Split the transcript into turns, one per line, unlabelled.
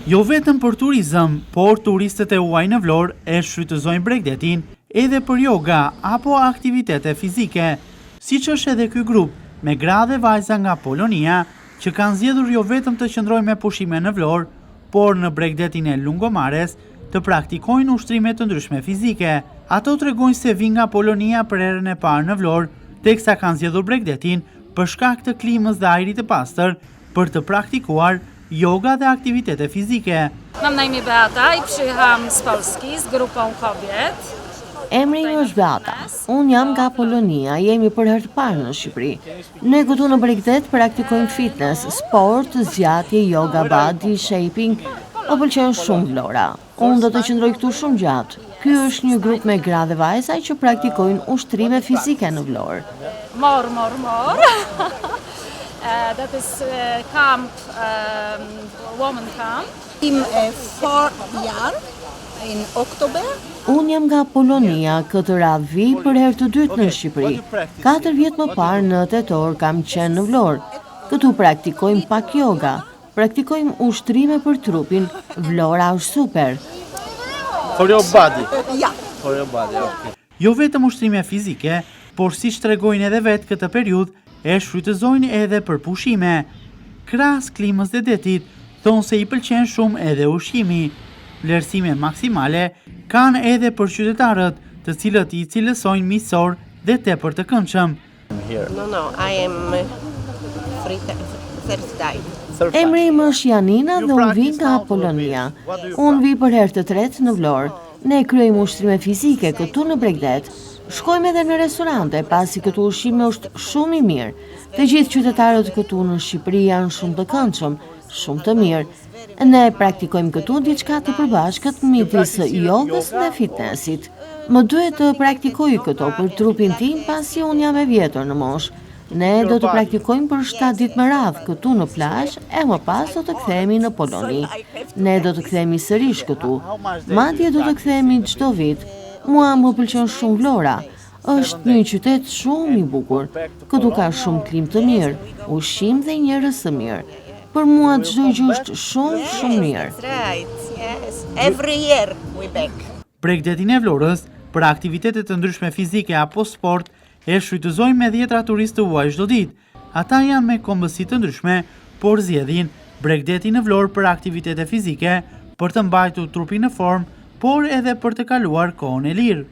Jo vetëm për turizëm, por turistët e huaj në Vlorë e shfrytëzojnë Bregdetin edhe për yoga apo aktivitete fizike, siç është edhe ky grup me gra dhe vajza nga Polonia, që kanë zgjedhur jo vetëm të qëndrojnë me pushime në Vlorë, por në Bregdetin e Lungomares të praktikojnë ushtrime të ndryshme fizike. Ato tregojnë se vinë nga Polonia për herën e parë në Vlorë, teksa kanë zgjedhur Bregdetin për shkak të klimës dhe ajrit të pastër për të praktikuar yoga dhe aktivitete fizike.
Mam na imię Beata i przyjechałam z Polski z grupą kobiet.
Emri im është Beata. Unë jam nga Polonia, jemi për herë të parë në Shqipëri. Ne këtu në Bregdet praktikojmë fitness, sport, zgjatje, yoga, body, shaping. Më pëlqen shumë Vlora. Unë do të qëndroj këtu shumë gjatë. Ky është një grup me gra dhe vajza që praktikojnë ushtrime fizike në Vlorë.
Mor. Dat is camp, woman camp.
In 4 jaar in oktober.
Unë jam nga Polonia, këtë radhë vi për herë të dytë në Shqipëri. 4 vjet më parë në tetor kam qenë në Vlorë. Këtu praktikojmë pak yoga, praktikojmë ushtrime për trupin. Vlora është super.
For your body.
Ja.
For your body, okay.
Jo vetëm ushtrime fizike, por siç tregojnë edhe vetë këtë periudhë, e shfrytëzojnë edhe për pushime. Krahas klimës dhe detit, thonë se i pëlqen shumë edhe ushqimi. Vlerësime maksimale kanë edhe për qytetarët, të cilët i cilësojnë miqësor dhe tepër të këndshëm.
No, I am third time.
Emri im është Janina dhe unë vi nga Polonia. Unë vi për herë të tretë në Vlorë. Ne kryejmë ushtrime fizike këtu në Bregdet. Shkojmë edhe në restorante, pasi këtu ushqimi është shumë i mirë. Të gjithë qytetarët këtu në Shqipëri janë shumë të këndshëm, shumë të mirë. Ne praktikojmë këtu diçka të përbashkët midis jogës dhe fitnessit. Më duhet të praktikoj këto për trupin tim pasi unë jam e vjetër në moshë. Ne do të praktikojmë për 7 ditë me radhë këtu në plazh e më pas do të kthehemi në Poloni. Ne do të kthehemi sërish këtu. Madje do të kthehemi çdo vit. Mua më pëlqen shumë Vlora. Është një qytet shumë i bukur. Këtu ka shumë klim të mirë, ushqim dhe njerëz të mirë. Për mua çdo gjë është shumë mirë.
Every year we back.
Bregdetin e Vlorës për aktivitete të ndryshme fizike apo sport e shfrytëzojnë me 10 turistë të huaj çdo ditë. Ata janë me kombësi të ndryshme, por zgjedhin Bregdetin në Vlorë për aktivitete fizike, për të mbajtur trupin në formë, por edhe për të kaluar kohën e lirë.